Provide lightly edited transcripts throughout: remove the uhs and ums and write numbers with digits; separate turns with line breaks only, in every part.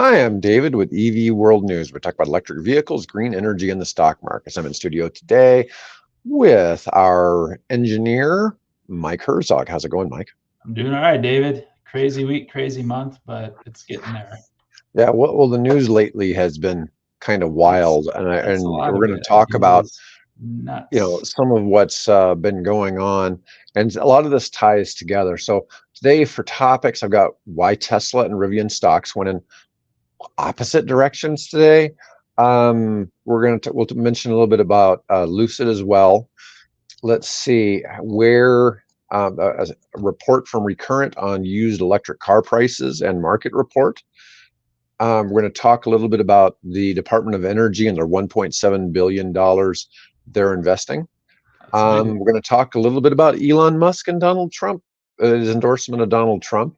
Hi, I'm David with EV World News. We talk about electric vehicles, green energy, and the stock markets. I'm in studio today with our engineer, Mike Herzog. How's it going, Mike?
I'm doing all right, David. Crazy week, crazy month, but it's getting there.
Yeah, well, the news lately has been kind of
That's
wild, and
that's a lot
we're
of
going
it.
to
I
talk
mean, it
about
is nuts.
some of what's been going on, and a lot of this ties together. So today, for topics, I've got why Tesla and Rivian stocks went in opposite directions today. We'll mention a little bit about Lucid as well. Let's see where a report from Recurrent on used electric car prices and market report. We're going to talk a little bit about the Department of Energy and their $1.7 billion they're investing.
That's big.
We're going to talk a little bit about Elon Musk and Donald Trump, his endorsement of Donald Trump.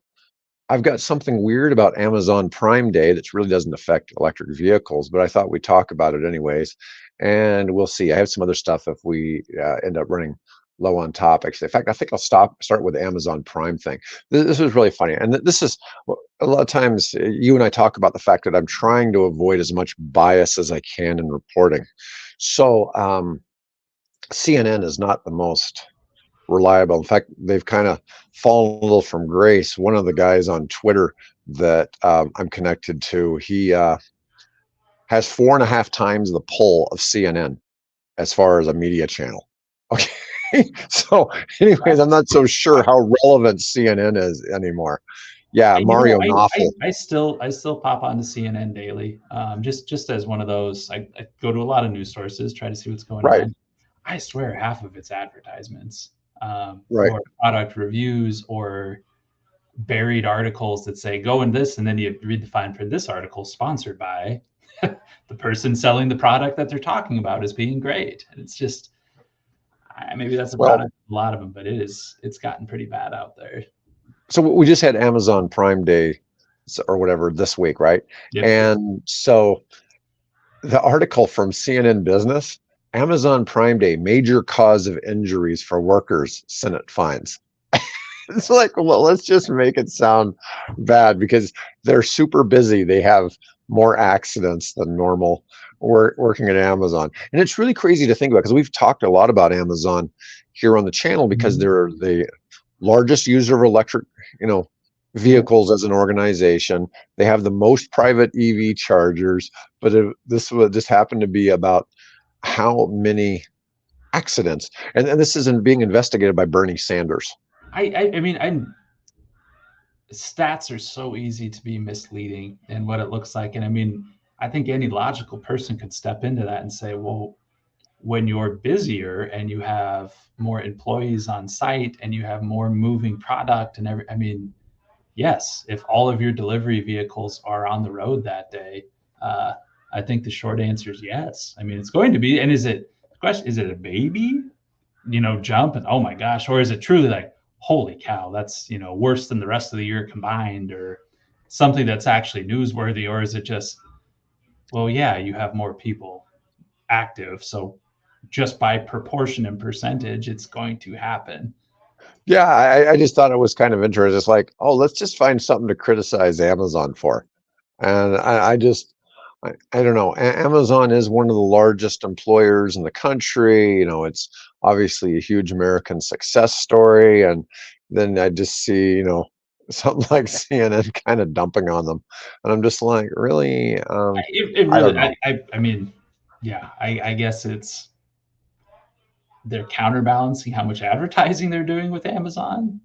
I've got something weird about Amazon Prime Day that really doesn't affect electric vehicles, but I thought we'd talk about it anyways. And we'll see. I have some other stuff if we end up running low on topics. In fact, I think I'll start with the Amazon Prime thing. This was really funny. And this is a lot of times you and I talk about the fact that I'm trying to avoid as much bias as I can in reporting. So CNN is not the most reliable. In fact, they've kind of fallen a little from grace. One of the guys on Twitter that I'm connected to, he has 4.5 times the pull of CNN as far as a media channel. Okay. So, anyways, I'm not so sure how relevant CNN is anymore. Yeah,
You know,
Mario Knopfel.
I still pop onto CNN daily, just as one of those. I go to a lot of news sources, try to see what's going
Right,
on. I swear half of it's advertisements,
right.
or product reviews, or buried articles that say go in this, and then you read the fine print. This article sponsored by the person selling the product that they're talking about as being great. And it's just maybe that's a
Well,
product of a lot of them, but it's gotten pretty bad out there.
so we just had Amazon Prime Day or whatever this week, right?
Yep.
And so the article from CNN Business, Amazon Prime Day, major cause of injuries for workers, Senate finds. It's like, well, let's just make it sound bad because they're super busy. They have more accidents than normal working at Amazon. And it's really crazy to think about because we've talked a lot about Amazon here on the channel because
Mhm.
they're the largest user of electric, you know,
Yep.
vehicles as an organization. They have the most private EV chargers, but this would just happen to be about how many accidents. And this isn't being investigated by Bernie Sanders.
I mean, stats are so easy to be misleading in what it looks like. And I mean, I think any logical person could step into that and say, well, when you're busier and you have more employees on site and you have more moving product and I mean, yes, if all of your delivery vehicles are on the road that day, uh, I think the short answer is yes. I mean, it's going to be. And is it a baby, jump and oh my gosh, or is it truly like, holy cow, that's worse than the rest of the year combined, or something that's actually newsworthy, or is it just, well, yeah, you have more people active, so just by proportion and percentage, it's going to happen.
Yeah, I just thought it was kind of interesting. It's like, oh, let's just find something to criticize Amazon for. And I don't know. Amazon is one of the largest employers in the country. It's obviously a huge American success story. And then I just see, something like CNN kind of dumping on them. And I'm just like, really?
It
I don't
really,
know.
I mean, yeah, I guess it's they're counterbalancing how much advertising they're doing with Amazon.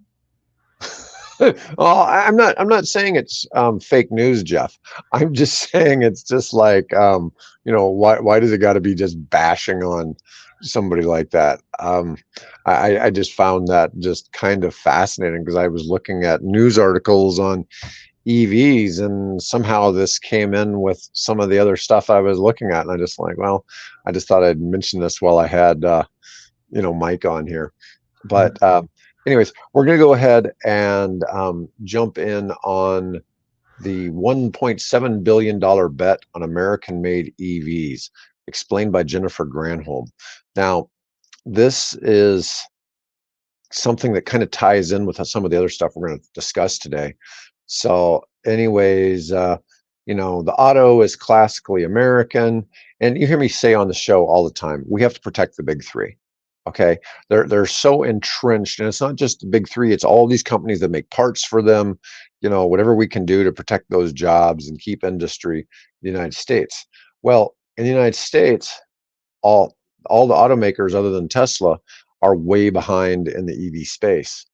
Well, I'm not saying it's fake news, Jeff. I'm just saying it's just like why does it got to be just bashing on somebody like that? I just found that just kind of fascinating because I was looking at news articles on EVs and somehow this came in with some of the other stuff I was looking at, and I just like, well, I just thought I'd mention this while I had Mike on here. But anyways, we're going to go ahead and jump in on the $1.7 billion bet on American-made EVs, explained by Jennifer Granholm. Now, this is something that kind of ties in with some of the other stuff we're going to discuss today. So, anyways, The auto is classically American. And you hear me say on the show all the time, we have to protect the big three. Okay. They're so entrenched, and it's not just the big three, it's all these companies that make parts for them, whatever we can do to protect those jobs and keep industry in the United States. Well, in the United States, all all the automakers other than Tesla are way behind in the EV space.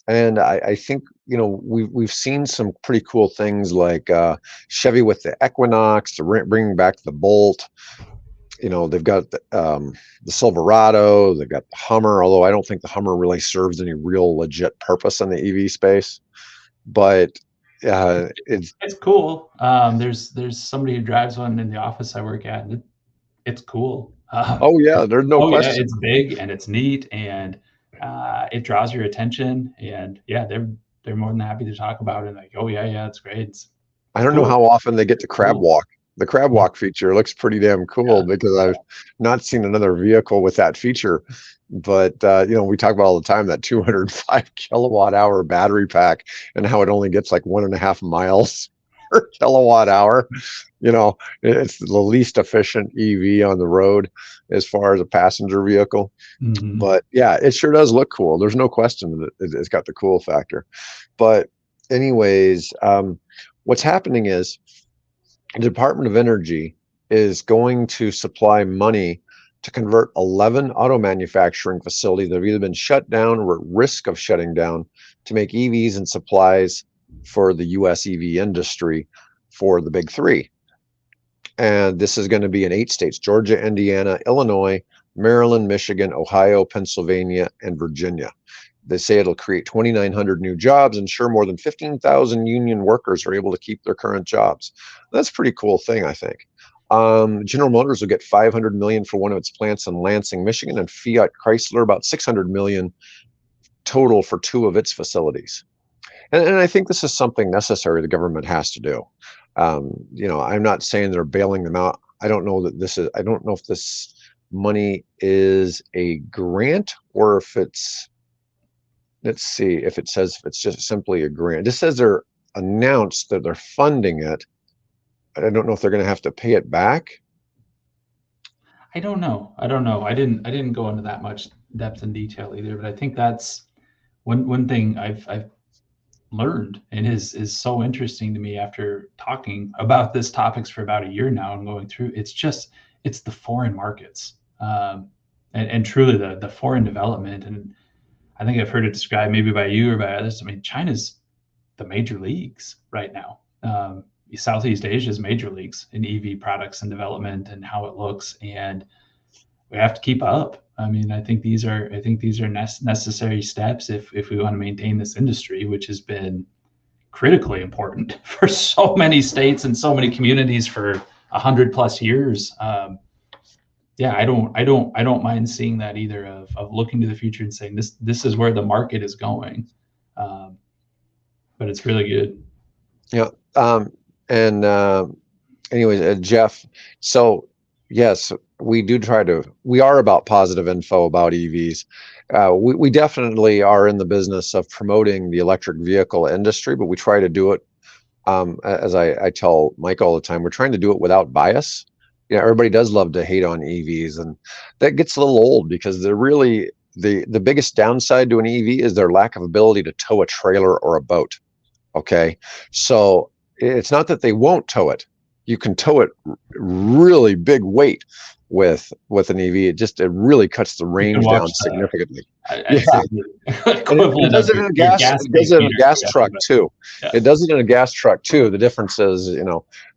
And I think we've seen some pretty cool things like Chevy with the Equinox, bringing back the Bolt. They've got the Silverado, they've got the Hummer. Although I don't think the Hummer really serves any real legit purpose in the EV space. But it's
It's cool. There's somebody who drives one in the office I work at, and it's cool.
oh yeah, there's no
Oh yeah,
question.
it's big and it's neat, and it draws your attention. And yeah, they're more than happy to talk about it. Like, oh yeah, yeah, it's great.
I
It's
don't know
cool.
how often they get to crab
Cool.
walk. The crab walk feature looks pretty damn cool
Yeah.
because I've not seen another vehicle with that feature. But we talk about all the time that 205 kilowatt hour battery pack and how it only gets like 1.5 miles per kilowatt hour. It's the least efficient EV on the road as far as a passenger vehicle.
Hmm.
But yeah, it sure does look cool. There's no question that it's got the cool factor. But anyways, what's happening is the Department of Energy is going to supply money to convert 11 auto manufacturing facilities that have either been shut down or at risk of shutting down to make EVs and supplies for the US EV industry for the big three. And this is going to be in 8 states: Georgia, Indiana, Illinois, Maryland, Michigan, Ohio, Pennsylvania, and Virginia. They say it'll create 2,900 new jobs, ensure more than 15,000 union workers are able to keep their current jobs. That's a pretty cool thing, I think. General Motors will get 500 million for one of its plants in Lansing, Michigan, and Fiat Chrysler about 600 million total for two of its facilities. And I think this is something necessary the government has to do. I'm not saying they're bailing them out. I don't know I don't know if this money is a grant or if let's see if it says if it's just simply a grant. It says they're announced that they're funding it. I don't know if they're going to have to pay it back.
I don't know. I don't know. I didn't go into that much depth and detail either, but I think that's one thing I've learned and is so interesting to me after talking about this topics for about a year now and going through. It's the foreign markets, and truly the foreign development. And I think I've heard it described maybe by you or by others. I mean, China's the major leagues right now. Southeast Asia's major leagues in EV products and development and how it looks, and we have to keep up. I mean, I think these are necessary steps if we want to maintain this industry, which has been critically important for so many states and so many communities for 100 plus years. Yeah, I don't mind seeing that either of looking to the future and saying this is where the market is going. Um, but it's really good.
Yeah. And anyways, Jeff, so yes, we are about positive info about EVs. We definitely are in the business of promoting the electric vehicle industry, but we try to do it, as I tell Mike all the time, we're trying to do it without bias. Everybody does love to hate on EVs, and that gets a little old because they're really the biggest downside to an EV is their lack of ability to tow a trailer or a boat. Okay. So it's not that they won't tow it. You can tow it really big weight with an EV. It really cuts the
You can
range
watch
down
the
significally.
I'd
Yeah.
say the
And it
equivalent of
does it in a
your
gas,
gas
it
tank
does it in a
meter
gas
or
truck
whatever. But
too.
yeah.
It does it in a gas truck too. The difference is,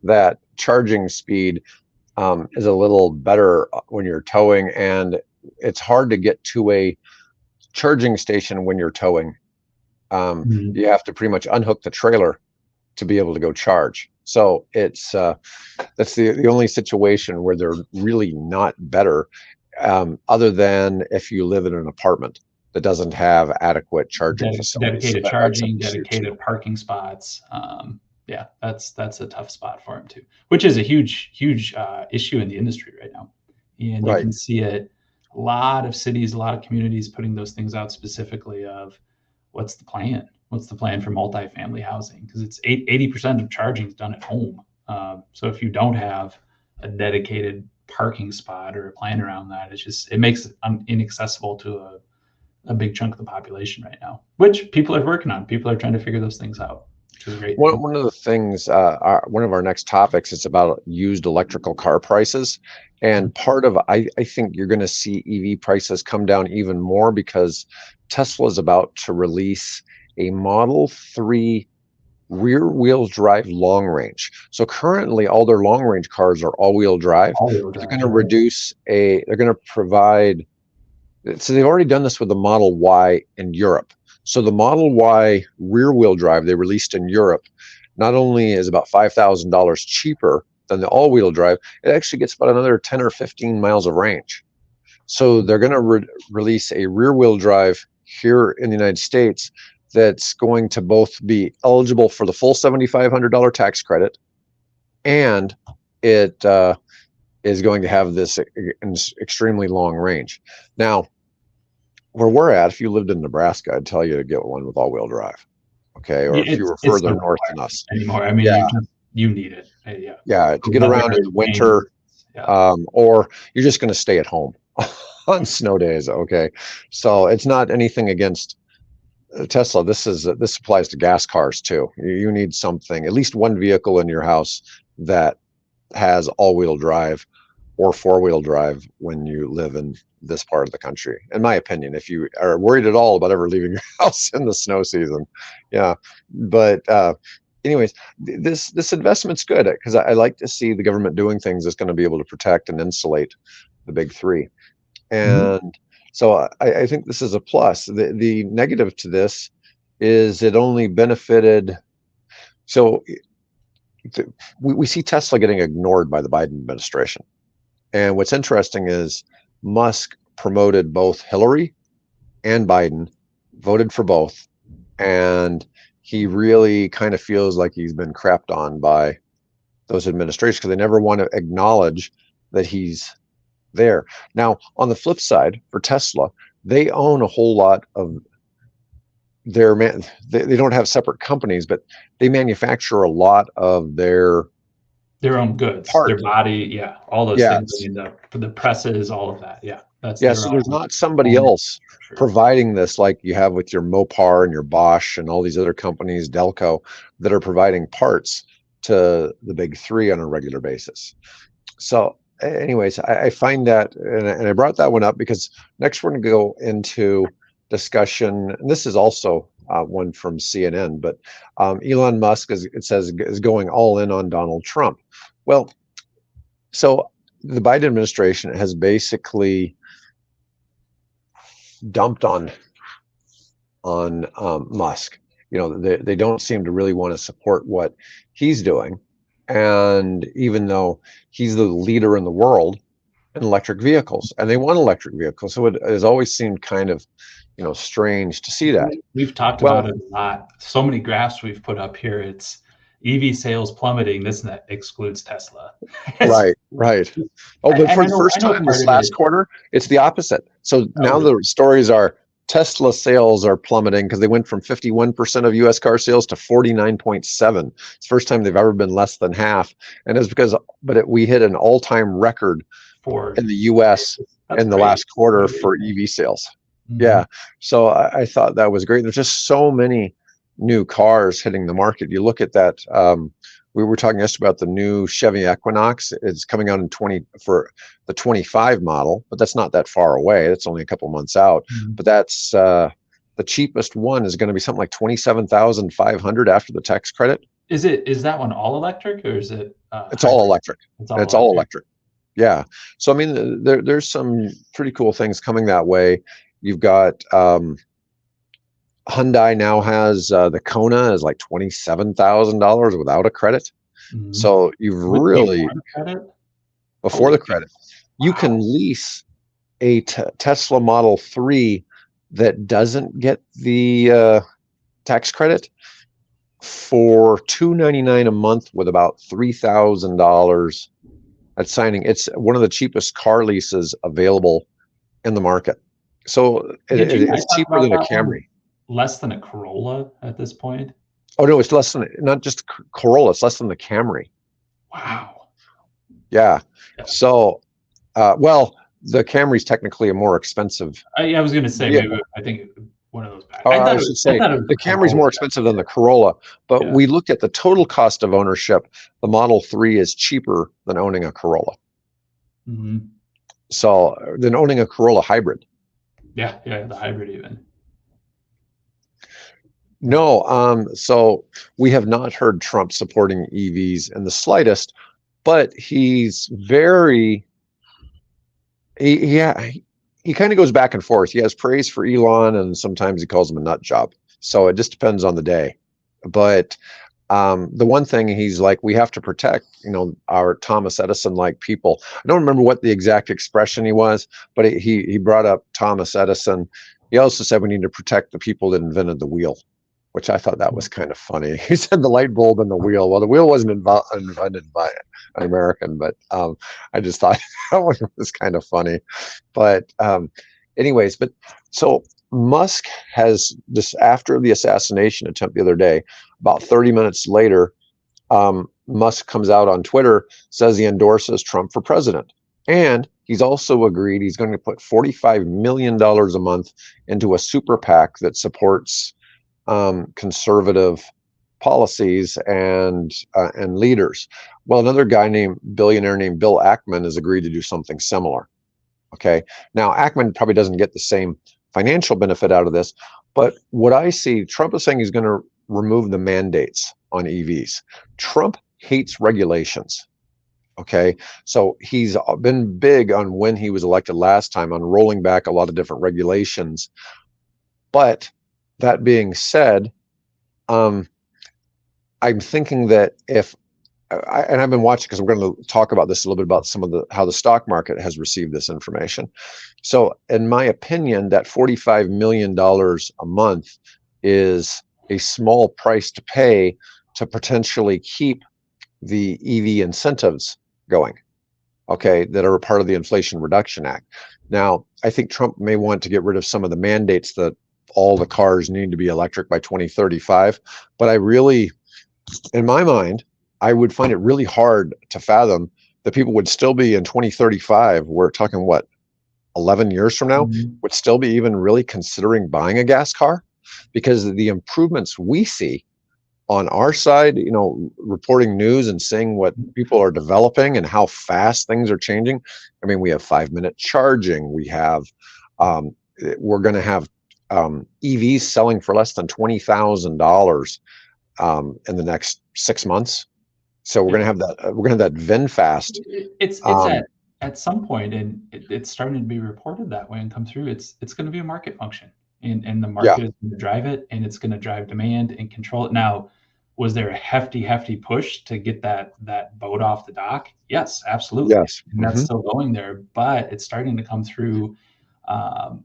that charging speed is a little better when you're towing, and it's hard to get to a charging station when you're towing.
Mhm.
You have to pretty much unhook the trailer to be able to go charge. So that's the only situation where they're really not better, other than if you live in an apartment that doesn't have adequate charging facilities. So
Dedicated
that's an
charging,
issue too.
dedicated parking spots. Yeah, that's a tough spot for them too, which is a huge issue in the industry right now. And you
Right.
can see it. A lot of cities, a lot of communities putting those things out specifically of what's the plan? What's the plan for multifamily housing? Because it's 80% of charging is done at home. So if you don't have a dedicated parking spot or a plan around that, it makes it inaccessible to a big chunk of the population right now, which people are working on. People are trying to figure those things out, which is a great thing.
One of the things, one of our next topics is about used electrical car prices. And part of, I think you're going to see EV prices come down even more because Tesla is about to release a Model 3 rear wheel drive long range. So currently all their long range cars are all-wheel drive.
All-wheel
They're
drive,
going to they're going to provide, so they've already done this with the Model Y in Europe. So the Model Y rear wheel drive they released in Europe not only is about $5,000 cheaper than the all-wheel drive, it actually gets about another 10 or 15 miles of range. So they're going to release a rear wheel drive here in the United States that's going to both be eligible for the full $7,500 tax credit, and it is going to have this extremely long range. Now, where we're at, if you lived in Nebraska, I'd tell you to get one with all-wheel drive. Okay, or if you were further north than us
anymore. I mean,
yeah,
you need it.
Yeah, to get around in the winter, or you're just going to stay at home on snow days. Okay, so it's not anything against Tesla. This applies to gas cars too. You need something, at least one vehicle in your house that has all-wheel drive or four-wheel drive when you live in this part of the country, in my opinion. If you are worried at all about ever leaving your house in the snow season, yeah. But anyways, this investment's good because I like to see the government doing things that's going to be able to protect and insulate the big three. And so I think this is a plus. The negative to this is it only benefited. So we see Tesla getting ignored by the Biden administration. And what's interesting is Musk promoted both Hillary and Biden, voted for both, and he really kind of feels like he's been crapped on by those administrations because they never want to acknowledge that he's there. Now, on the flip side, for Tesla, they own a whole lot of they don't have separate companies, but they manufacture a lot of their
own goods, their body, all those things. I mean, the presses, all of that,
so there's not somebody else providing this like you have with your Mopar and your Bosch and all these other companies, Delco, that are providing parts to the big three on a regular basis. So anyways, I find that, and I brought that one up because next we're going to go into discussion, and this is also one from CNN, but Elon Musk, is going all in on Donald Trump. Well, so the Biden administration has basically dumped on Musk. You know, they don't seem to really want to support what he's doing, and even though he's the leader in the world in electric vehicles, and they want electric vehicles, so it has always seemed kind of, strange to see that.
We've talked about it a lot. So many graphs we've put up here. It's EV sales plummeting. This excludes Tesla.
Right. Oh, but for the first time this last quarter, it's the opposite. So now the stories are Tesla sales are plummeting because they went from 51% of U.S. car sales to 49.7. It's the first time they've ever been less than half, and it's because, we hit an all-time record in the U.S. in the last quarter for EV sales. Yeah, so I thought that was great. There's just so many new cars hitting the market. You look at that. We were talking yesterday about the new Chevy Equinox. It's coming out for the 25 model, but that's not that far away. It's only a couple months out. But that's the cheapest one is going to be something like $27,500 after the tax credit.
Is that one all electric, or is it?
It's all electric. It's all electric. Yeah. So I mean, there's some pretty cool things coming that way. You've got Hyundai now has the Kona is like $27,000 without a credit. So you've really before the credit, you can lease a Tesla Model 3 that doesn't get the tax credit for $299 a month with about $3,000 at signing. It's one of the cheapest car leases available in the market. So it's cheaper than a Camry.
Less than a Corolla at this point?
Oh no, it's less than, not just Corolla, it's less than the Camry.
Wow.
Yeah.
Yeah.
So, well, the Camry's technically a more expensive
I was going to say maybe
vehicle.
I think one of those.
Or
I
I
thought
should
I
say,
thought it was the
the Camry's
Corolla.
more expensive than the Corolla, but
Yeah.
we looked at the total cost of ownership. The Model 3 is cheaper than owning a Corolla.
Hmm.
So, than owning a Corolla hybrid.
Yeah. Yeah. The hybrid even.
No, so we have not heard Trump supporting EVs in the slightest, but he's very yeah, he kind of goes back and forth. He has praise for Elon, and sometimes he calls him a nut job. So it just depends on the day. But the one thing he's like, we have to protect, our Thomas Edison like people. I don't remember what the exact expression he was, but he brought up Thomas Edison. He also said we need to protect the people that invented the wheel, which I thought that was kind of funny. He said the light bulb and the wheel. Well, the wheel wasn't invented by an American, but I just thought that one was kind of funny. But anyways, but so Musk has this after the assassination attempt the other day, about 30 minutes later, Musk comes out on Twitter, says he endorses Trump for president. And he's also agreed he's going to put $45 million a month into a super PAC that supports conservative policies and leaders. Well, another billionaire named Bill Ackman has agreed to do something similar. Okay. Now, Ackman probably doesn't get the same financial benefit out of this, but what I see, Trump is saying he's going to remove the mandates on EVs. Trump hates regulations. Okay. So he's been big on when he was elected last time on rolling back a lot of different regulations. But that being said, um, I'm thinking that and I've been watching because we're going to talk about this a little bit about how the stock market has received this information. So, in my opinion, that $45 million a month is a small price to pay to potentially keep the EV incentives going, okay, that are a part of the Inflation Reduction Act. Now, I think Trump may want to get rid of some of the mandates that all the cars need to be electric by 2035, but in my mind, I would find it really hard to fathom that people would still be in 2035. We're talking what, 11 years from now,
Mhm.
would still be even really considering buying a gas car because of the improvements we see on our side, reporting news and seeing what people are developing and how fast things are changing. I mean, we have 5-minute charging. Um, we're going to have EVs selling for less than $20,000 in the next 6 months. So we're
Yeah.
gonna have that. We're gonna have that VinFast.
It's at some point, and it's starting to be reported that way and come through. It's going to be a market function, and the
Yeah.
market is going to drive it, and it's going to drive demand and control it. Now, was there a hefty push to get that boat off the dock? Yes, absolutely,
Yes.
and that's still going there. But it's starting to come through. Um,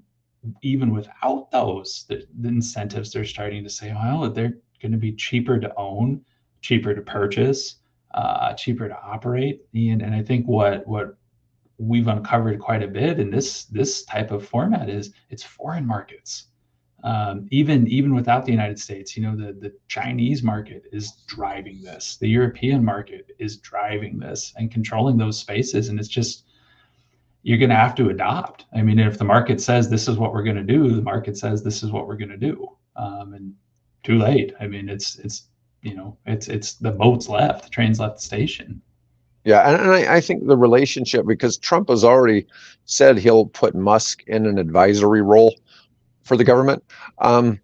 Even without those, the incentives, they're starting to say, well, they're going to be cheaper to own, cheaper to purchase, cheaper to operate. And I think what we've uncovered quite a bit in this type of format is it's foreign markets. Even without the United States, the Chinese market is driving this. The European market is driving this and controlling those spaces. And it's just you're going to have to adopt. I mean, if the market says this is what we're going to do, the market says this is what we're going to do, and too late. I mean, it's the boat's left, the train's left the station.
Yeah, and I think the relationship, because Trump has already said he'll put Musk in an advisory role for the government. Um,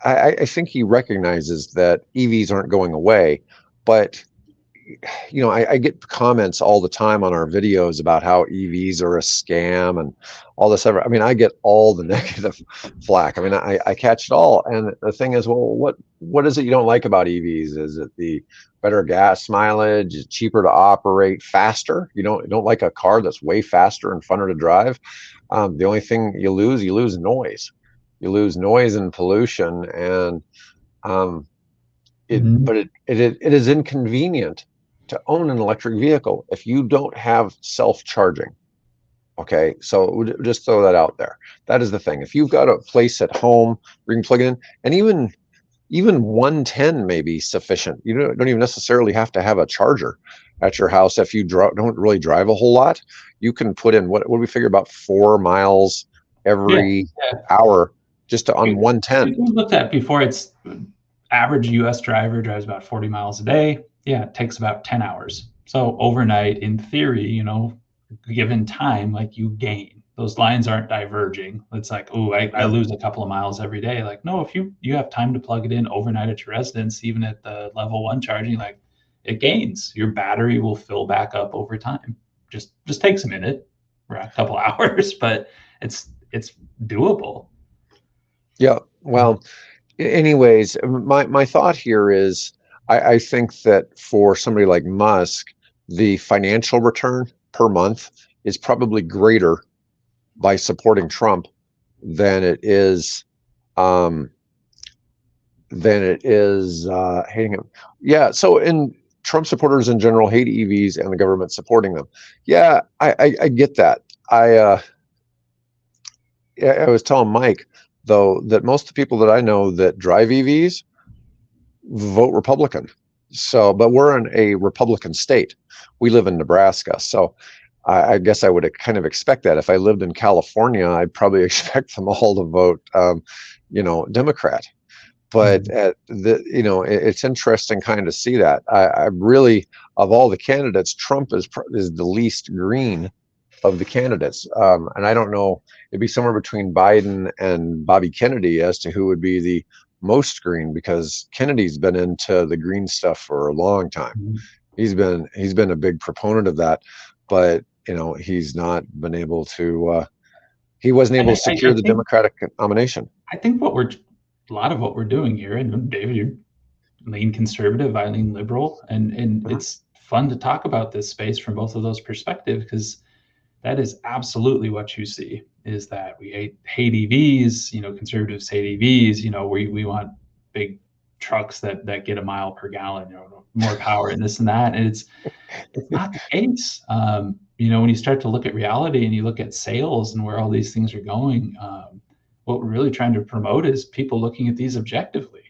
I think he recognizes that EVs aren't going away, but I get comments all the time on our videos about how EVs are a scam and all this other. I mean, I get all the negative flack. I mean, I catch it all. And the thing is, well, what is it you don't like about EVs? Is it the better gas mileage? Is it cheaper to operate, faster? You don't like a car that's way faster and funner to drive? The only thing you lose noise. You lose noise and pollution, and um,
Mhm.
but it is inconvenient to own an electric vehicle if you don't have self-charging. Okay, so just throw that out there. That is the thing. If you've got a place at home where you can plug it in, and even even 110 may be sufficient. You don't even necessarily have to have a charger at your house. If you don't really drive a whole lot, you can put in what do we figure, about 4 miles
Yeah,
every
yeah.
hour just on
We
110.
looked at before. It's average U.S. driver drives about 40 miles a day. Yeah, it takes about 10 hours. So overnight, in theory, given time, like you gain. Those lines aren't diverging. It's like, oh, I
Yeah.
lose a couple of miles every day. Like, no, if you have time to plug it in overnight at your residence, even at the level 1 charging, like it gains. Your battery will fill back up over time. Just takes a minute or a couple hours, but it's doable.
Yeah. Well, anyways, my thought here is I think that for somebody like Musk, the financial return per month is probably greater by supporting Trump than it is um, hating him. Yeah. So, in Trump supporters in general hate EVs and the government supporting them. Yeah, I get that. I was telling Mike though that most of the people that I know that drive EVs vote Republican. So, but we're in a Republican state. We live in Nebraska, so I guess I would kind of expect that. If I lived in California, I'd probably expect them all to vote, Democrat. But it's interesting kind of see that. I really, of all the candidates, Trump is the least green of the candidates, and I don't know. It'd be somewhere between Biden and Bobby Kennedy as to who would be the most green, because Kennedy's been into the green stuff for a long time.
Mhm.
He's been a big proponent of that, but he's not been able to. He wasn't
And
able to secure the Democratic nomination.
I think a lot of what we're doing here, and David, you lean conservative, I lean liberal, and
Mhm.
it's fun to talk about this space from both of those perspectives, because that is absolutely what you see, is that we hate EVs, conservatives hate EVs, we want big trucks that get a mile per gallon, more power and this and that. And it's not the case. When you start to look at reality and you look at sales and where all these things are going, what we're really trying to promote is people looking at these objectively.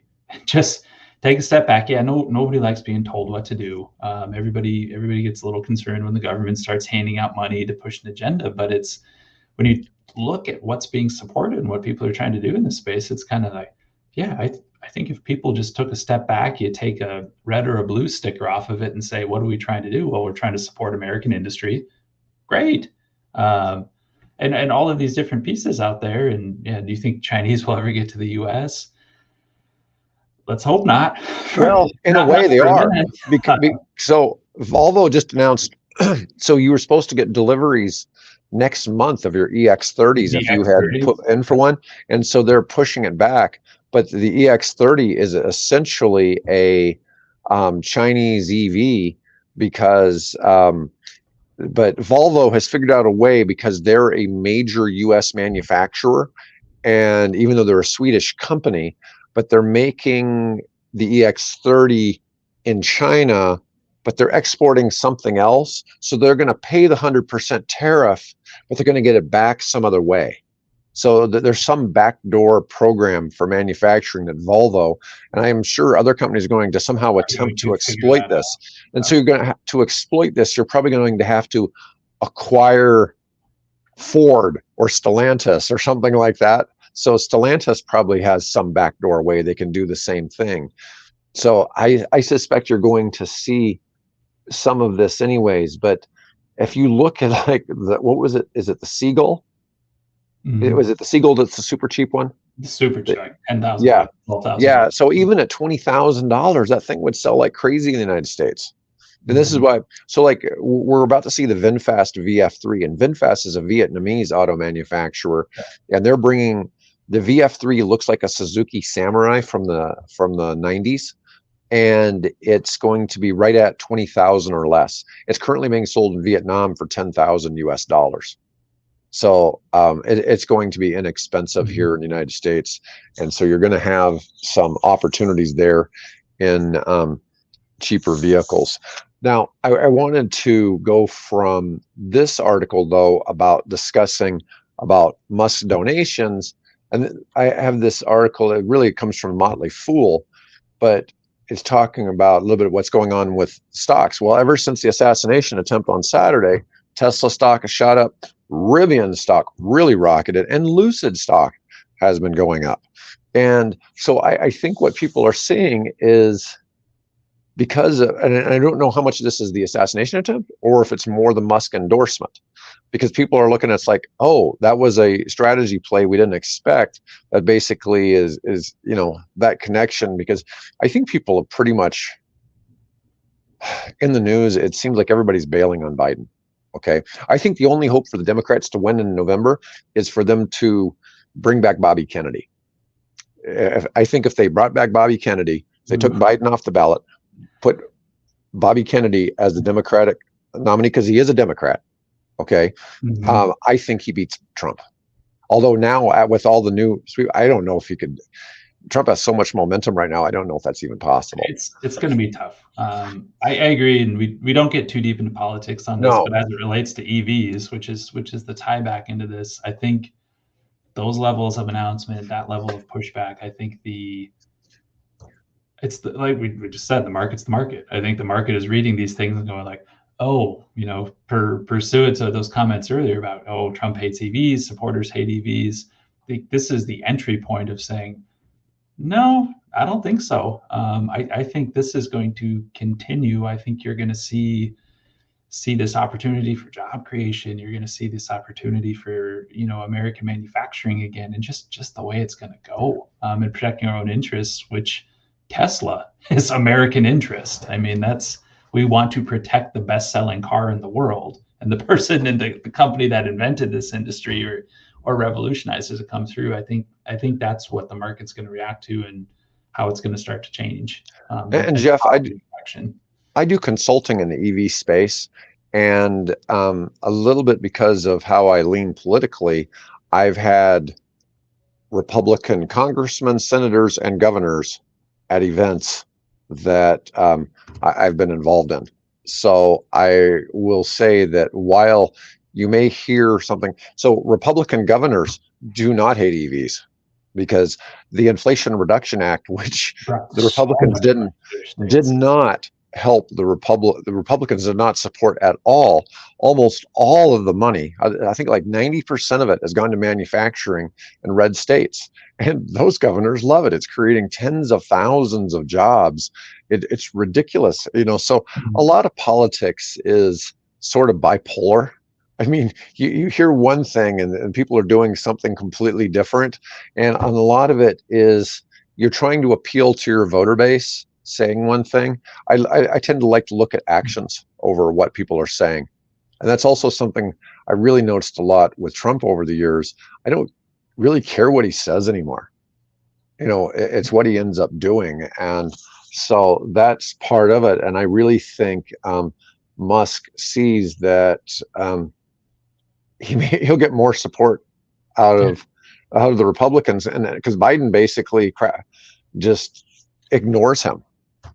Just take a step back. Yeah, nobody likes being told what to do. Everybody gets a little concerned when the government starts handing out money to push an agenda. But it's when you look at what's being supported and what people are trying to do in this space, it's kind of like, yeah, I think if people just took a step back, you take a red or a blue sticker off of it and say, what are we trying to do? Well, we're trying to support American industry. Great. Um, and all of these different pieces out there. And yeah, do you think Chinese will ever get to the U.S.? Let's hope not.
Well, in a way, they are. So Volvo just announced. So you were supposed to get deliveries next month of your EX30s if you had put in for one, and so they're pushing it back. But the EX30 is essentially a Chinese EV because. But Volvo has figured out a way, because they're a major U.S. manufacturer, and even though they're a Swedish company, but they're making the EX30 in China, but they're exporting something else. So they're going to pay the 100% tariff, but they're going to get it back some other way. So there's some backdoor program for manufacturing that Volvo, and I am sure other companies are going to somehow attempt to exploit this. And so you're going to exploit this. You're probably going to have to acquire Ford or Stellantis or something like that. So Stellantis probably has some backdoor way they can do the same thing. So I suspect you're going to see some of this anyways. But if you look at what was it? Is it the Seagull? Was it the Seagull that's the super cheap one?
The super cheap, 10,000.
Yeah.
12,000.
Yeah. So even at $20,000, that thing would sell like crazy in the United States. And this is why, so like we're about to see the VinFast VF3, and VinFast is a Vietnamese auto manufacturer, and they're bringing the VF3 looks like a Suzuki Samurai from the 90s, and it's going to be right at 20,000 or less. It's currently being sold in Vietnam for 10,000 US dollars. So it's going to be inexpensive here in the United States, and so you're going to have some opportunities there in cheaper vehicles. Now, I wanted to go from this article, though, about discussing about Musk donations And I have this article. It really comes from Motley Fool, but it's talking about a little bit of what's going on with stocks. Well, ever since the assassination attempt on Saturday, Tesla stock has shot up, Rivian stock really rocketed, and Lucid stock has been going up. And so I think what people are seeing is because of, and I don't know how much of this is the assassination attempt or if it's more the Musk endorsement, because people are looking at it's like, oh, that was a strategy play we didn't expect. That basically is that connection, because I think people are pretty much in the news. It seems like everybody's bailing on Biden. Okay, I think the only hope for the Democrats to win in November is for them to bring back Bobby Kennedy. I think if they brought back Bobby Kennedy, they took Biden off the ballot, put Bobby Kennedy as the Democratic nominee, because he is a Democrat. Okay. I think he beats Trump. Although now with all the new, I don't know if he could. Trump has so much momentum right now. I don't know if that's even possible.
It's going to be tough. I agree, and we don't get too deep into politics on this, but as it relates to EVs, which is the tie back into this, I think those levels of announcement, that level of pushback, I think like we just said, the market's the market. I think the market is reading these things and going like, oh, pursuant to those comments earlier about, oh, Trump hates EVs, supporters hate EVs. This is the entry point of saying, no, I don't think so. I think this is going to continue. I think you're going to see this opportunity for job creation. You're going to see this opportunity for American manufacturing again, and just the way it's going to go, and protecting our own interests, which Tesla is American interest. I mean, we want to protect the best-selling car in the world, and the person in the company that invented this industry or revolutionized as it come through. I think that's what the market's going to react to and how it's going to start to change.
And Jeff, I do consulting in the EV space, and a little bit because of how I lean politically, I've had Republican congressmen, senators, and governors at events that I've been involved in. So I will say that while you may hear something, so Republican governors do not hate EVs, because the Inflation Reduction Act, which the Republicans did not help, the Republicans did not support at all. Almost all of the money, I think like 90% of it, has gone to manufacturing in red states, and those governors love it. It's creating tens of thousands of jobs. It's ridiculous, So a lot of politics is sort of bipolar. I mean, you hear one thing and people are doing something completely different. And a lot of it is you're trying to appeal to your voter base, saying one thing. I tend to like to look at actions over what people are saying. And that's also something I really noticed a lot with Trump over the years. I don't really care what he says anymore. It's what he ends up doing. And so that's part of it. And I really think Musk sees that he'll get more support out of the Republicans, and because Biden basically just ignores him,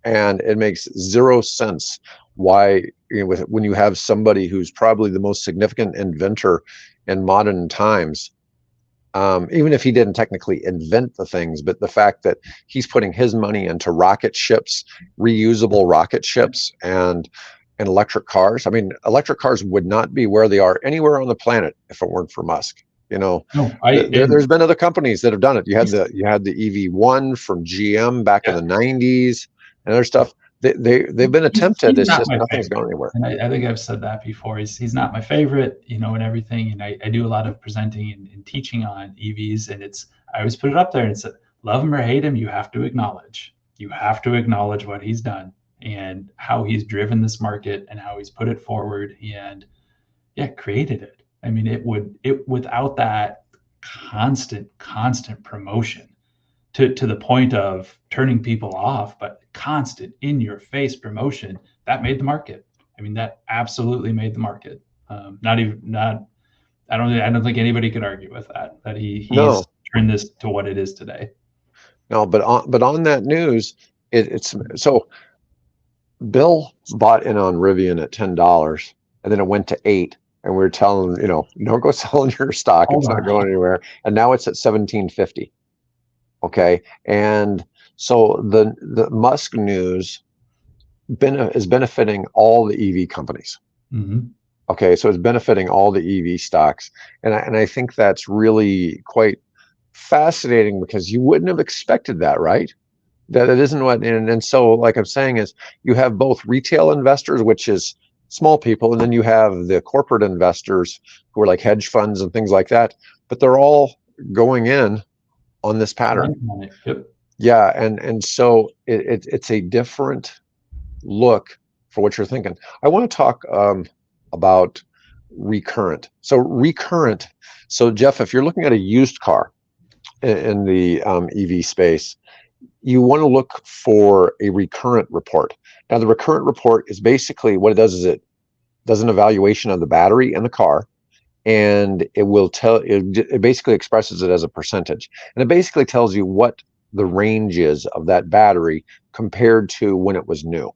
and it makes zero sense why when you have somebody who's probably the most significant inventor in modern times, even if he didn't technically invent the things, but the fact that he's putting his money into rocket ships, reusable rocket ships, and electric cars. I mean, electric cars would not be where they are anywhere on the planet if it weren't for Musk. There's been other companies that have done it. You had the EV1 from GM back in the 90s and other stuff. They've been attempted. It's just nothing's gone anywhere.
And I think I've said that before. He's not my favorite, and everything. And I do a lot of presenting and teaching on EVs, and I always put it up there and said, love him or hate him, you have to acknowledge. You have to acknowledge what he's done and how he's driven this market and how he's put it forward and created it. I mean, it without that constant promotion to the point of turning people off, but constant in your face promotion, that made the market. I mean, that absolutely made the market. I don't think anybody could argue with that he's turned this to what it is today.
No, but on that news, it's so Bill bought in on Rivian at $10, and then it went to $8, and we were telling them, don't go selling your stock.
Hold
It's not
on.
going anywhere. And now it's at 1750. Okay. And so the Musk news is benefiting all the EV companies.
Mm-hmm.
Okay. So it's benefiting all the EV stocks. And I think that's really quite fascinating because you wouldn't have expected that, right? That it isn't what, and so like I'm saying is you have both retail investors, which is small people, and then you have the corporate investors who are like hedge funds and things like that, but they're all going in on this pattern.
Yep.
Yeah, and so it's a different look for what you're thinking. I want to talk about recurrent. So Jeff, if you're looking at a used car in the EV space, you want to look for a recurrent report. Now, the recurrent report is basically what it does is it does an evaluation of the battery in the car, and it basically expresses it as a percentage. And it basically tells you what the range is of that battery compared to when it was new.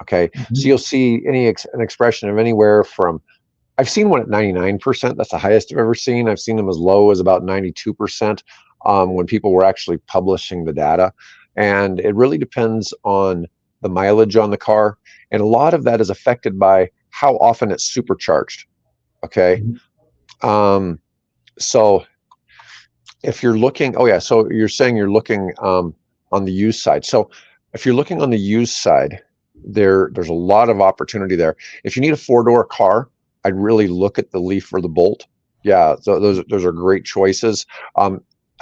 Okay.
Mm-hmm.
So you'll see an expression of anywhere from, I've seen one at 99%. That's the highest I've ever seen. I've seen them as low as about 92% when people were actually publishing the data. And it really depends on the mileage on the car. And a lot of that is affected by how often it's supercharged. Okay. So if you're looking, oh yeah, so you're saying you're looking on the used side. So if you're looking on the used side, there's a lot of opportunity there. If you need a 4-door car, I'd really look at the Leaf or the Bolt. Yeah, so those are great choices.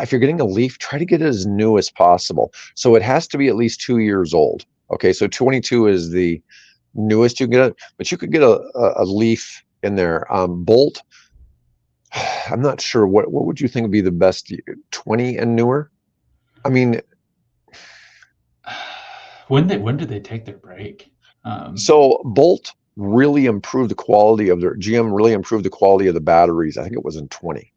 If you're getting a Leaf, try to get it as new as possible. So it has to be at least 2 years old. Okay, so 22 is the newest you can get, but you could get a Leaf in there. Bolt, I'm not sure. What would you think would be the best? 20 and newer? I mean,
When did they take their break?
so Bolt really improved the quality of their GM really improved the quality of the batteries. I think it was in 20.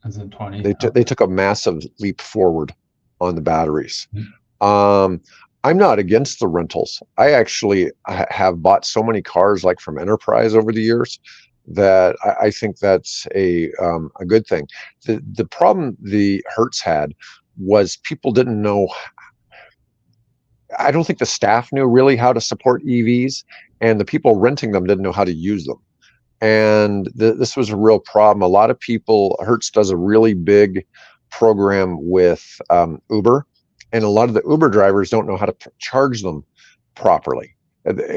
As in 20.
They took a massive leap forward on the batteries.
Mm-hmm.
I'm not against the rentals. I actually have bought so many cars like from Enterprise over the years that I think that's a good thing. The problem the Hertz had was people didn't know. I don't think the staff knew really how to support EVs, and the people renting them didn't know how to use them. And this was a real problem. A lot of people, Hertz does a really big program with Uber, and a lot of the Uber drivers don't know how to charge them properly.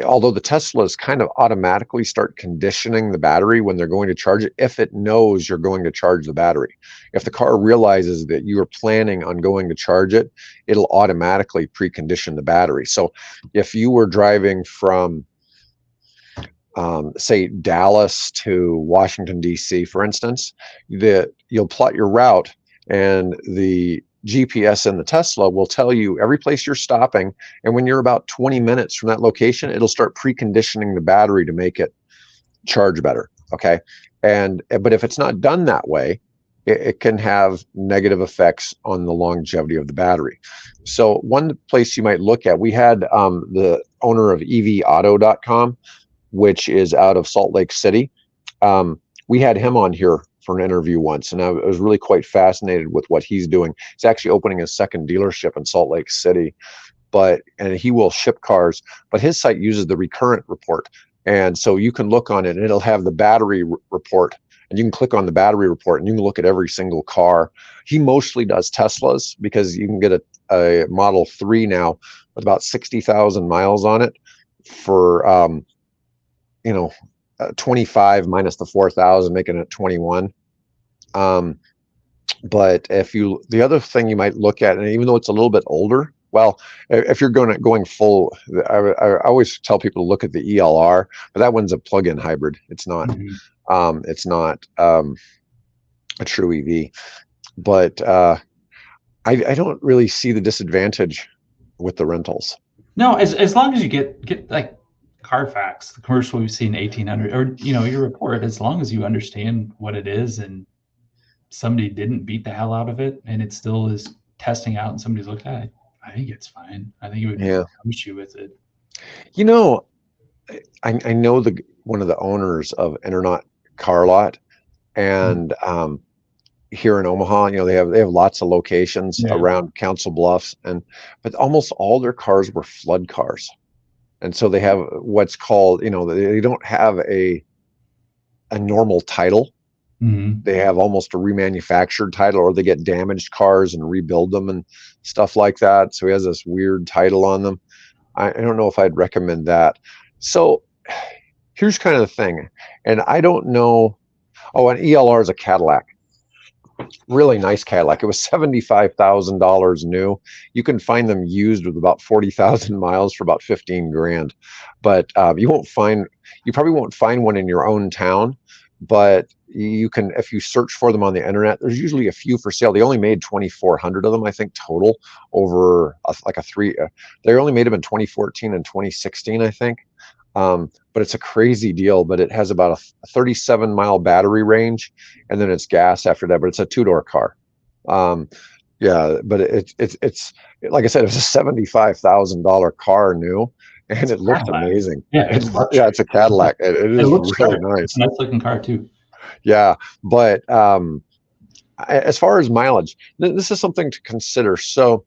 Although the Teslas kind of automatically start conditioning the battery when they're going to charge it, if it knows you're going to charge the battery. If the car realizes that you are planning on going to charge it, it'll automatically precondition the battery. So if you were driving from say Dallas to Washington, D.C., for instance, you'll plot your route, and the GPS in the Tesla will tell you every place you're stopping. And when you're about 20 minutes from that location, it'll start preconditioning the battery to make it charge better. Okay. But if it's not done that way, it can have negative effects on the longevity of the battery. So one place you might look at, we had the owner of evauto.com, which is out of Salt Lake City. We had him on here for an interview once, and I was really quite fascinated with what he's doing. He's actually opening a second dealership in Salt Lake City, and he will ship cars, but his site uses the recurrent report. And so you can look on it and it'll have the battery report, and you can click on the battery report and you can look at every single car. He mostly does Teslas because you can get a Model 3 now with about 60,000 miles on it for, 25 minus the 4,000, making it 21. But the other thing you might look at, and even though it's a little bit older, well, if you're going full, I always tell people to look at the ELR, but that one's a plug-in hybrid. It's not, it's not a true EV. But I don't really see the disadvantage with the rentals.
No, as long as you get like Carfax, the commercial we've seen 1800, or your report, as long as you understand what it is and somebody didn't beat the hell out of it and it still is testing out and somebody's looked at it, I think it's fine. I think it would be an issue with it.
I know one of the owners of car lot. And here in Omaha, they have lots of locations
Yeah.
around Council Bluffs, but almost all their cars were flood cars. And so they have what's called, they don't have a normal title.
Mm-hmm.
They have almost a remanufactured title, or they get damaged cars and rebuild them and stuff like that. So he has this weird title on them. I don't know if I'd recommend that. So here's kind of the thing, and I don't know. Oh, an ELR is a Cadillac, really nice Cadillac. It was $75,000 new. You can find them used with about 40,000 miles for about 15 grand. But you probably won't find one in your own town, but you can, if you search for them on the internet, there's usually a few for sale. They only made 2,400 of them, I think, total over they only made them in 2014 and 2016, I think. But it's a crazy deal. But it has about a 37-mile battery range, and then it's gas after that. But it's a two-door car. Yeah, but it's like I said, it was a $75,000 car new, and it looked
Cadillac.
amazing.
Yeah, it's
Yeah, it's a Cadillac. It
It
is
looks
really
great. It's
nice.
a nice looking car too.
Yeah, but as far as mileage, this is something to consider. So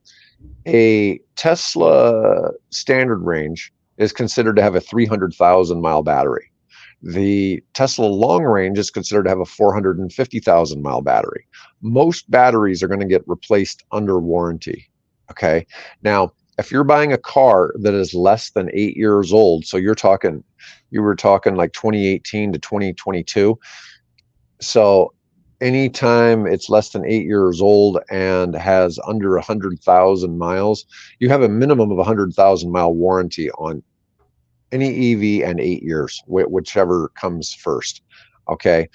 a Tesla standard range is considered to have a 300,000-mile battery. The Tesla long range is considered to have a 450,000-mile battery. Most batteries are going to get replaced under warranty. Okay. Now, if you're buying a car that is less than 8 years old, so you were talking like 2018 to 2022. So anytime it's less than 8 years old and has under 100,000 miles, you have a minimum of 100,000-mile warranty on any EV and 8 years, whichever comes first. Okay.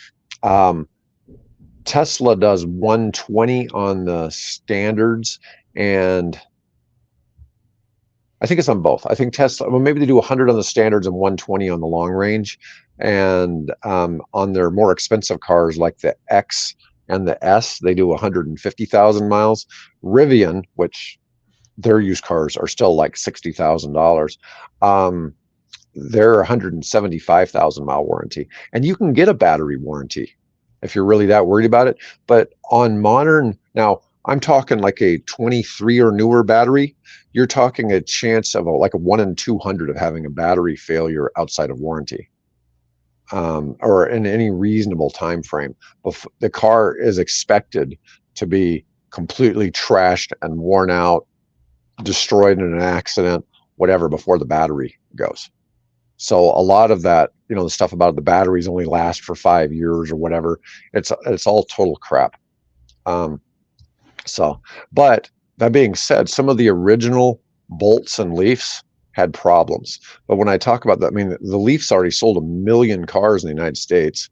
Tesla does 120 on the standards, and I think it's on both. I think Tesla, well, maybe they do 100 on the standards and 120 on the long range. And on their more expensive cars like the X and the S, they do 150,000 miles. Rivian, which their used cars are still like $60,000. They're 175,000-mile warranty, and you can get a battery warranty if you're really that worried about it. But on modern, now I'm talking like a 23 or newer battery, you're talking a chance of like a 1 in 200 of having a battery failure outside of warranty, or in any reasonable time frame. The car is expected to be completely trashed and worn out, destroyed in an accident, whatever, before the battery goes. So a lot of that, the stuff about the batteries only last for 5 years or whatever, it's all total crap. But that being said, some of the original Bolts and Leafs had problems. But when I talk about that, I mean, the Leafs already sold 1 million cars in the United States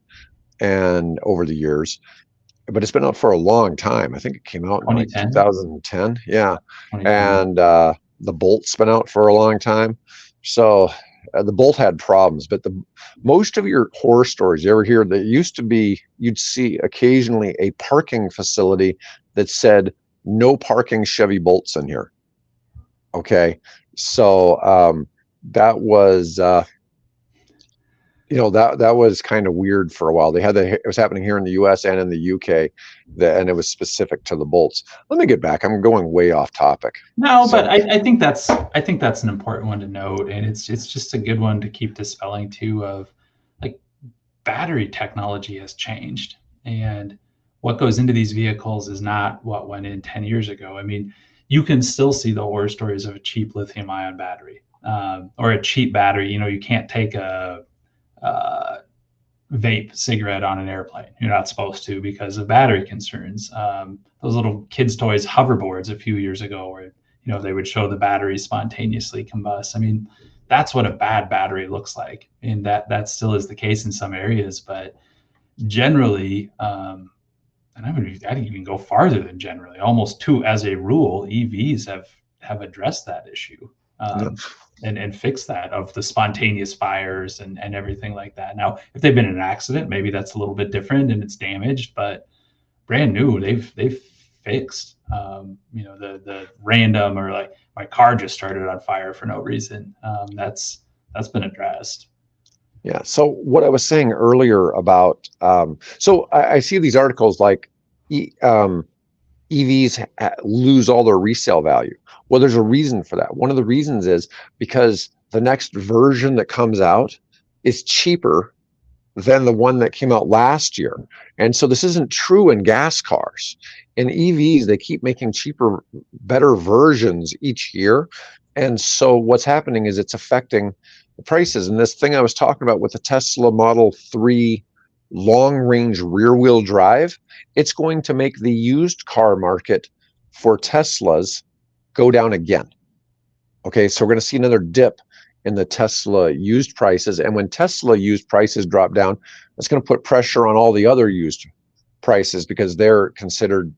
and over the years, but it's been out for a long time. I think it came out in like
2010.
2010. Yeah.
2010.
And the Bolt's been out for a long time. So the Bolt had problems, but most of your horror stories you ever hear, that used to be, you'd see occasionally a parking facility that said no parking Chevy Bolts in here. Okay. So that was that was kind of weird for a while. It was happening here in the US and in the UK, and it was specific to the Bolts. Let me get back. I'm going way off topic.
No, but I think that's an important one to note, and it's just a good one to keep dispelling too, of like battery technology has changed, and what goes into these vehicles is not what went in 10 years ago. I mean, you can still see the horror stories of a cheap lithium ion battery, or a cheap battery. You can't take a vape cigarette on an airplane. You're not supposed to, because of battery concerns. Those little kids' toys hoverboards a few years ago, where they would show the batteries spontaneously combust. I mean, that's what a bad battery looks like, and that still is the case in some areas. But generally, and I'd even go farther than generally, almost as a rule, EVs have addressed that issue. And fix that, of the spontaneous fires and everything like that. Now, if they've been in an accident, maybe that's a little bit different and it's damaged, but brand new, they've fixed, the random, or like my car just started on fire for no reason. That's been addressed.
Yeah. So what I was saying earlier about, so I see these articles like e, EVs lose all their resale value. Well, there's a reason for that. One of the reasons is because the next version that comes out is cheaper than the one that came out last year. And so this isn't true in gas cars. In EVs, they keep making cheaper, better versions each year. And so what's happening is it's affecting the prices. And this thing I was talking about with the Tesla Model 3 long range rear wheel drive, it's going to make the used car market for Teslas go down again. Okay, so we're going to see another dip in the Tesla used prices. And when Tesla used prices drop down, that's going to put pressure on all the other used prices because they're considered,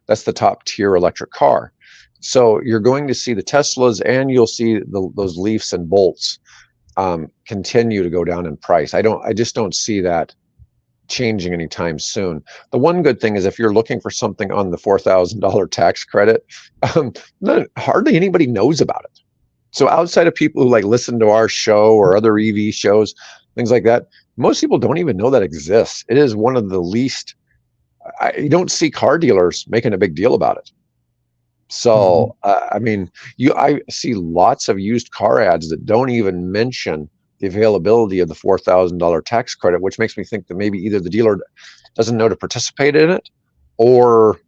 that's the top tier electric car. So you're going to see the Teslas and you'll see those Leafs and Bolts continue to go down in price. I just don't see that changing anytime soon. The one good thing is if you're looking for something on the $4,000 tax credit, hardly anybody knows about it. So outside of people who like listen to our show or other EV shows, things like that, most people don't even know that exists. It is one of the least, you don't see car dealers making a big deal about it. So, I mean, I see lots of used car ads that don't even mention the availability of the $4,000 tax credit, which makes me think that maybe either the dealer doesn't know to participate in it or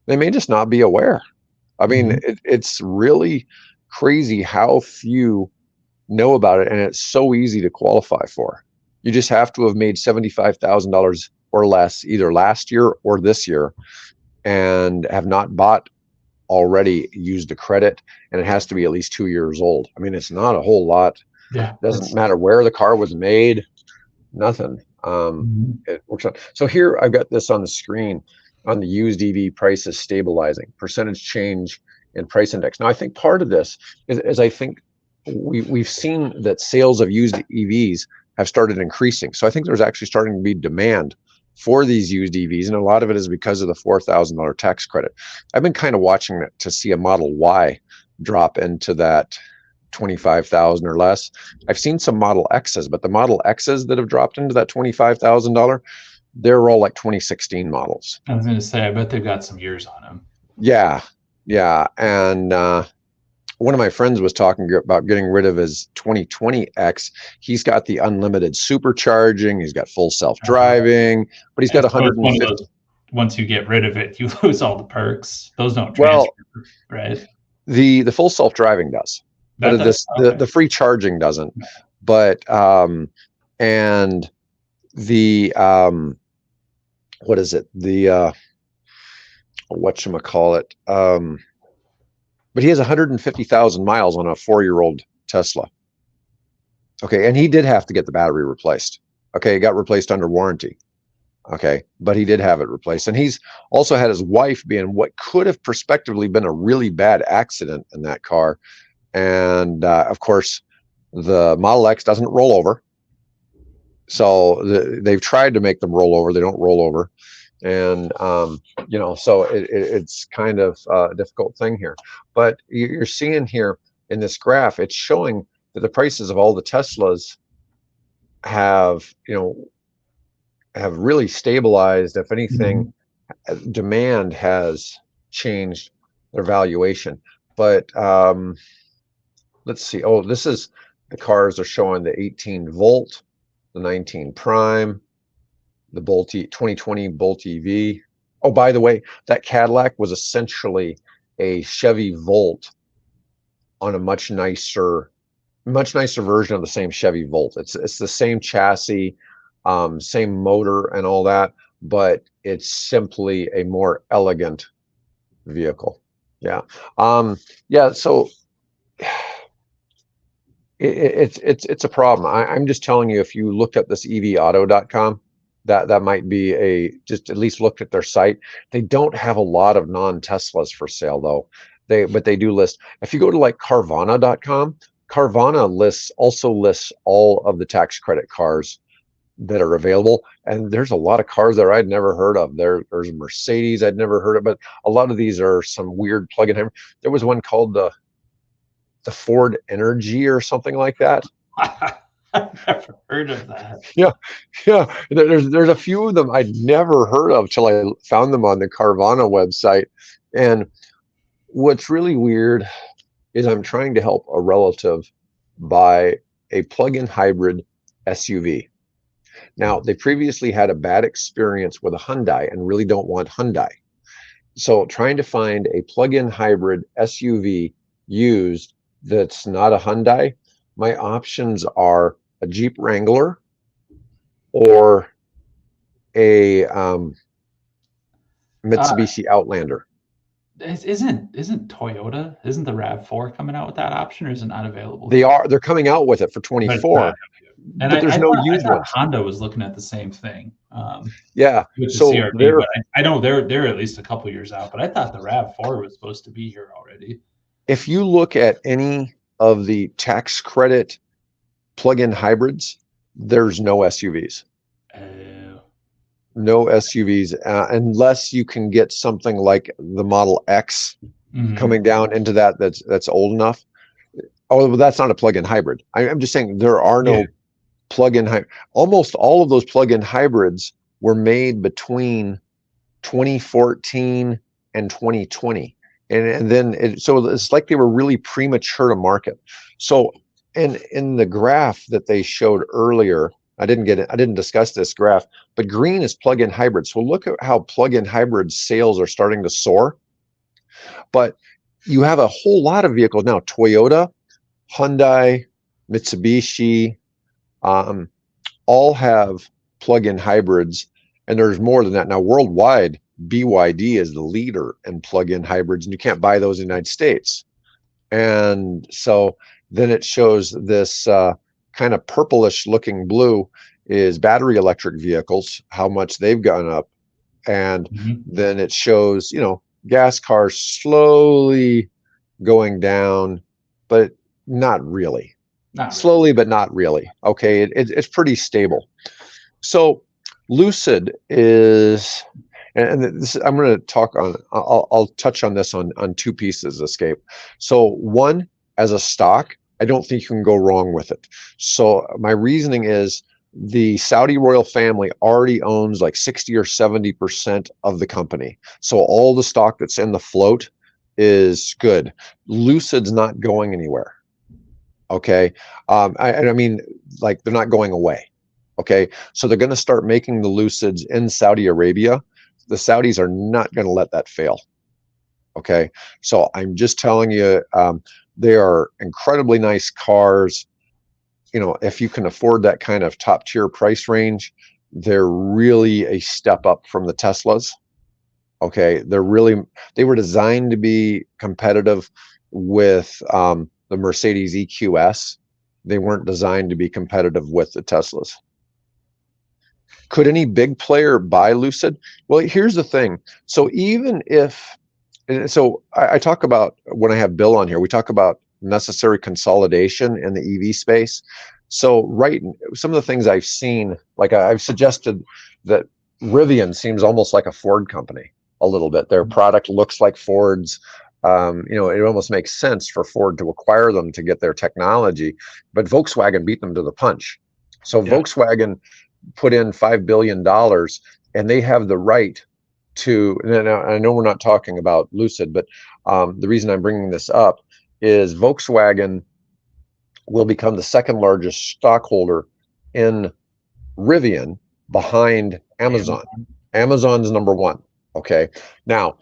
they may just not be aware. I mean, it's really crazy how few know about it, and it's so easy to qualify for. You just have to have made $75,000 or less either last year or this year and have not bought already used a credit, and it has to be at least 2 years old. I mean, it's not a whole lot.
Yeah,
Doesn't matter where the car was made, nothing. It works out. So here I've got this on the screen on the used EV prices stabilizing, percentage change in price index. Now, I think part of this is I think we've seen that sales of used EVs have started increasing. So I think there's actually starting to be demand for these used EVs, and a lot of it is because of the $4,000 tax credit. I've been kind of watching it to see a Model Y drop into that 25,000 or less. I've seen some Model X's, but the Model X's that have dropped into that $25,000, they're all like 2016 models.
I was going to say, I bet they've got some years on them.
Yeah, yeah, and one of my friends was talking about getting rid of his 2020X. He's got the unlimited supercharging. He's got full self-driving, but he's got 150.
Once you get rid of it, you lose all the perks. Those don't
Well,
transfer, right?
the full self-driving does, but the free charging doesn't. But and the what is it? The whatchamacallit? But he has 150,000 miles on a 4-year-old Tesla. Okay, and he did have to get the battery replaced. Okay, it got replaced under warranty. Okay, but he did have it replaced. And he's also had his wife be in what could have prospectively been a really bad accident in that car. And of course, the Model X doesn't roll over. So they've tried to make them roll over. They don't roll over. And so it's kind of a difficult thing here. But you're seeing here in this graph, it's showing that the prices of all the Teslas have really stabilized. If anything, demand has changed their valuation. But let's see. Oh, this is the cars are showing the 18 volt, the 19 prime, the Bolt 2020 Bolt EV. Oh, by the way, that Cadillac was essentially a Chevy Volt on a much nicer version of the same Chevy Volt. It's the same chassis, same motor and all that, but it's simply a more elegant vehicle. Yeah. So it's a problem. I'm just telling you, if you look at this evauto.com, that might be just at least look at their site. They don't have a lot of non-Teslas for sale though. But they do list. If you go to like Carvana.com, Carvana also lists all of the tax credit cars that are available, and there's a lot of cars there I'd never heard of. There's Mercedes I'd never heard of, but a lot of these are some weird plug-in hybrid. There was one called the Ford Energy or something like that.
I've never heard of that.
Yeah, yeah. There's a few of them I'd never heard of till I found them on the Carvana website. And what's really weird is I'm trying to help a relative buy a plug-in hybrid SUV. Now, they previously had a bad experience with a Hyundai and really don't want Hyundai. So trying to find a plug-in hybrid SUV used that's not a Hyundai, my options are a Jeep Wrangler or a
Uh,
Mitsubishi Outlander.
isn't Toyota? Isn't the RAV4 coming out with that option, or is it not available?
They're coming out with it for
But it's not.
24,
And
but there's no
I
used
thought
ones.
Honda was looking at the same thing
Yeah,
with the
so
CRV, but I know they're at least a couple years out. But I thought the RAV4 was supposed to be here already.
if you look at any of the tax credit plug-in hybrids, there's no SUVs. No SUVs, unless you can get something like the Model X coming down into that's old enough. Oh, well, that's not a plug-in hybrid. I'm just saying there are no plug-in hybrid. Almost all of those plug-in hybrids were made between 2014 and 2020. And then so it's like they were really premature to market. So in the graph that they showed earlier, I didn't discuss this graph, but green is plug-in hybrids. So look at how plug-in hybrid sales are starting to soar. But you have a whole lot of vehicles now. Toyota, Hyundai, Mitsubishi, all have plug-in hybrids, and there's more than that. Now, worldwide, BYD is the leader in plug-in hybrids, and you can't buy those in the United States. And so then it shows this kind of purplish looking blue is battery electric vehicles, how much they've gone up. And then it shows, gas cars slowly going down, but not really. Slowly, but not really. Okay, it's pretty stable. So Lucid is, and this, I'm going to talk on, I'll touch on this on two pieces, Escape. So one, as a stock, I don't think you can go wrong with it. So my reasoning is the Saudi royal family already owns like 60 or 70% of the company. So all the stock that's in the float is good. Lucid's not going anywhere. Okay. I mean, like they're not going away. Okay. So they're going to start making the Lucids in Saudi Arabia. The Saudis are not going to let that fail. Okay. So I'm just telling you, they are incredibly nice cars. If you can afford that kind of top tier price range, they're really a step up from the Teslas. Okay. They were designed to be competitive with the Mercedes EQS. They weren't designed to be competitive with the Teslas. Could any big player buy Lucid? Well, here's the thing. So even if, so I talk about, when I have Bill on here, we talk about necessary consolidation in the EV space. So some of the things I've seen, like I've suggested that Rivian seems almost like a Ford company a little bit. Their product looks like Ford's. It almost makes sense for Ford to acquire them to get their technology, but Volkswagen beat them to the punch. So Volkswagen put in $5 billion, and they have the right to, and I know we're not talking about Lucid, but the reason I'm bringing this up is Volkswagen will become the second largest stockholder in Rivian behind Amazon. Amazon's number one. Okay. Now,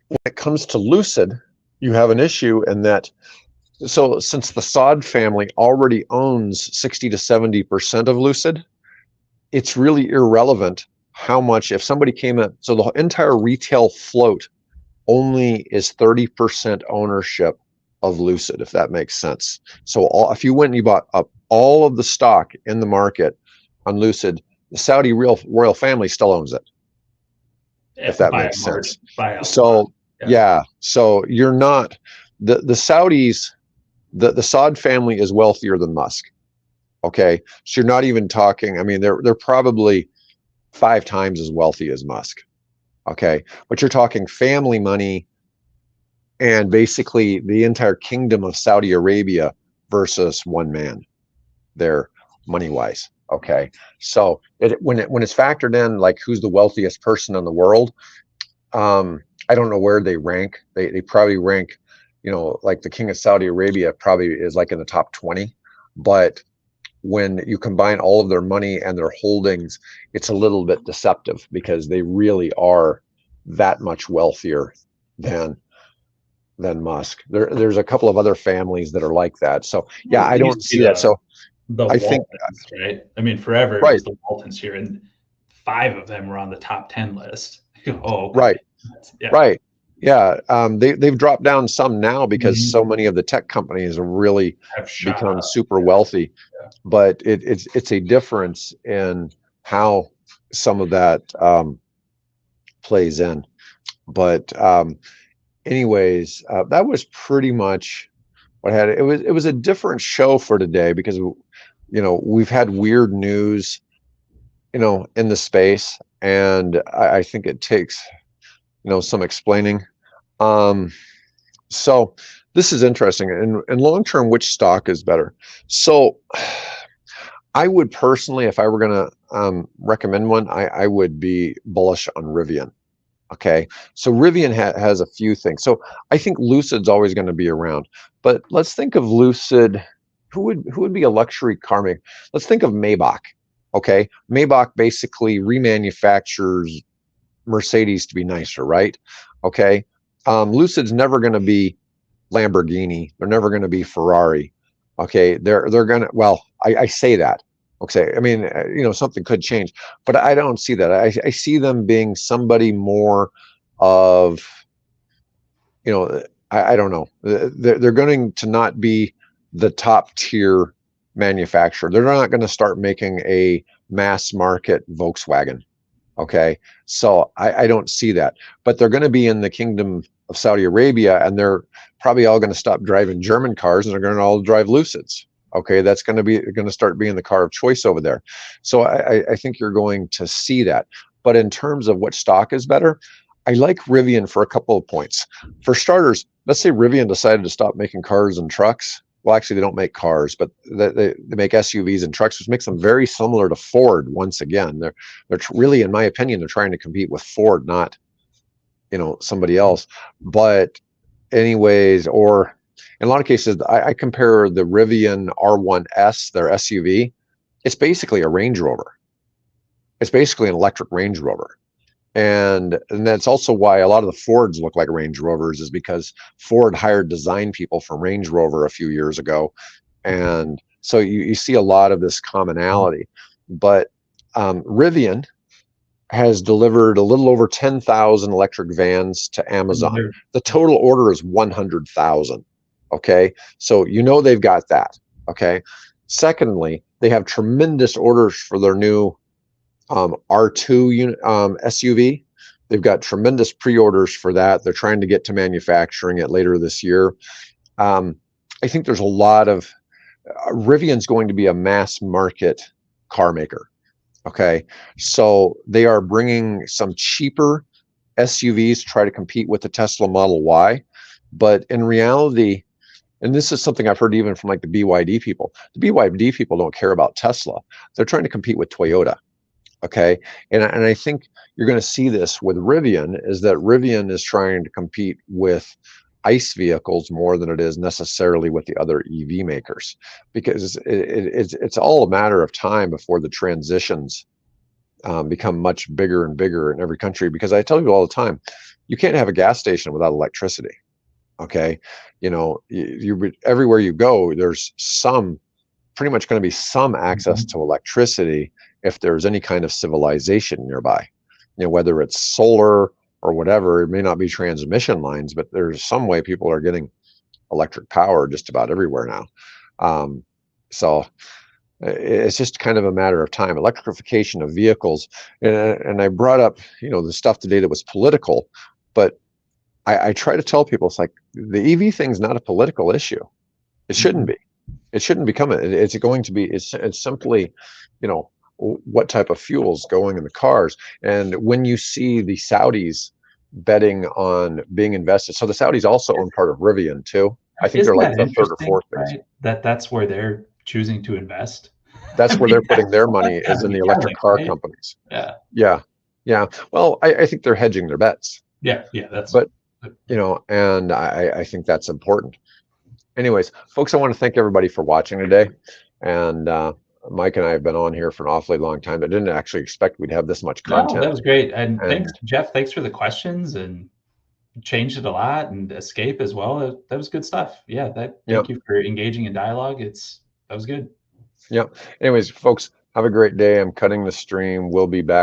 when it comes to Lucid, you have an issue in that, so since the Saud family already owns 60 to 70% of Lucid, it's really irrelevant how much, if somebody came in, so the entire retail float only is 30% ownership of Lucid, if that makes sense. So if you went and you bought up all of the stock in the market on Lucid, the Saudi royal family still owns it, if that makes sense. So so you're not, the Saudis, the Saud family is wealthier than Musk. Okay, so you're not even talking, I mean, they're probably 5 times as wealthy as Musk. Okay, but you're talking family money and basically the entire kingdom of Saudi Arabia versus one man there. money wise. Okay, so when it's factored in, like who's the wealthiest person in the world, I don't know where they rank. They probably rank, like the king of Saudi Arabia probably is like in the top 20. But when you combine all of their money and their holdings, it's a little bit deceptive because they really are that much wealthier than Musk. There's a couple of other families that are like that. So yeah,
Well,
I
it used
don't
to be
see that. So
the
I think
Waltons, right? I mean, forever it
right,
was the Waltons here, and 5 of them were on the top 10 list. Oh, okay.
right,
Yeah.
right. Yeah, they've dropped down some now because so
Mhm.
many of the tech companies have really
Have shot
become
up.
super
Yeah.
wealthy.
Yeah.
But it's a difference in how some of that plays in. But anyways, that was pretty much what I had. It was a different show for today because we've had weird news in the space, and I think it takes some explaining. Um, so this is interesting. And long term, which stock is better? So I would personally, if I were going to recommend one, I would be bullish on Rivian. Okay, so Rivian has a few things. So I think Lucid's always going to be around, but let's think of Lucid. Who would be a luxury car maker? Let's think of Maybach. Okay, Maybach basically remanufactures Mercedes to be nicer, right? Okay, Lucid's never going to be Lamborghini. They're never going to be Ferrari. Okay, they're going to. Well, I say that. Okay, I mean, something could change, but I don't see that. I see them being somebody more of, I don't know. They're going to not be the top tier manufacturer. They're not going to start making a mass market Volkswagen. Okay, so I don't see that, but they're going to be in the kingdom of Saudi Arabia, and they're probably all going to stop driving German cars, and they're going to all drive Lucids. Okay, that's going to start being the car of choice over there. So I think you're going to see that. But in terms of what stock is better, I like Rivian for a couple of points. For starters, let's say Rivian decided to stop making cars and trucks. Well, actually, they don't make cars, but they make SUVs and trucks, which makes them very similar to Ford. Once again, they're really, in my opinion, they're trying to compete with Ford, not somebody else. But anyways, or in a lot of cases, I compare the Rivian R1S, their SUV. It's basically a Range Rover. It's basically an electric Range Rover. And that's also why a lot of the Fords look like Range Rovers, is because Ford hired design people from Range Rover a few years ago, and so you see a lot of this commonality. But Rivian has delivered a little over 10,000 electric vans to Amazon. The total order is 100,000. Okay, so they've got that. Okay, secondly, they have tremendous orders for their new R2 SUV. They've got tremendous pre-orders for that. They're trying to get to manufacturing it later this year. I think there's a lot of Rivian's going to be a mass market car maker. Okay, so they are bringing some cheaper SUVs to try to compete with the Tesla Model Y. But in reality, and this is something I've heard even from like the BYD people, the BYD people don't care about Tesla. They're trying to compete with Toyota. Okay, and I think you're going to see this with Rivian, is that Rivian is trying to compete with ICE vehicles more than it is necessarily with the other EV makers, because it's all a matter of time before the transitions become much bigger and bigger in every country. Because I tell people all the time, you can't have a gas station without electricity. Okay, everywhere you go, there's pretty much going to be some access to electricity if there's any kind of civilization nearby. Whether it's solar or whatever, it may not be transmission lines, but there's some way people are getting electric power just about everywhere now. So it's just kind of a matter of time. Electrification of vehicles, and I brought up the stuff today that was political, but I try to tell people, it's like the EV thing's not a political issue. It shouldn't be. It shouldn't become it. It's going to be. It's simply, what type of fuel's going in the cars. And when you see the Saudis betting on being invested, so the Saudis also own part of Rivian too. I think
Isn't
they're like
that
the third or
interesting,
fourth base.
right? That's where they're choosing to invest.
That's where they're putting their money, is in
Be
the electric
telling,
car
right?
companies.
Yeah.
Yeah. Yeah. Well, I think they're hedging their bets,
Yeah. Yeah. That's
but and I think that's important. Anyways, folks, I want to thank everybody for watching today. And Mike and I have been on here for an awfully long time. I didn't actually expect we'd have this much
no, that
content.
was great. And thanks,
And
Jeff. Thanks for the questions, and changed it a lot, and escape as well. That was good stuff. Yeah.
yeah,
Thank you for engaging in dialogue. That was good.
yeah. Anyways, folks, have a great day. I'm cutting the stream. We'll be back.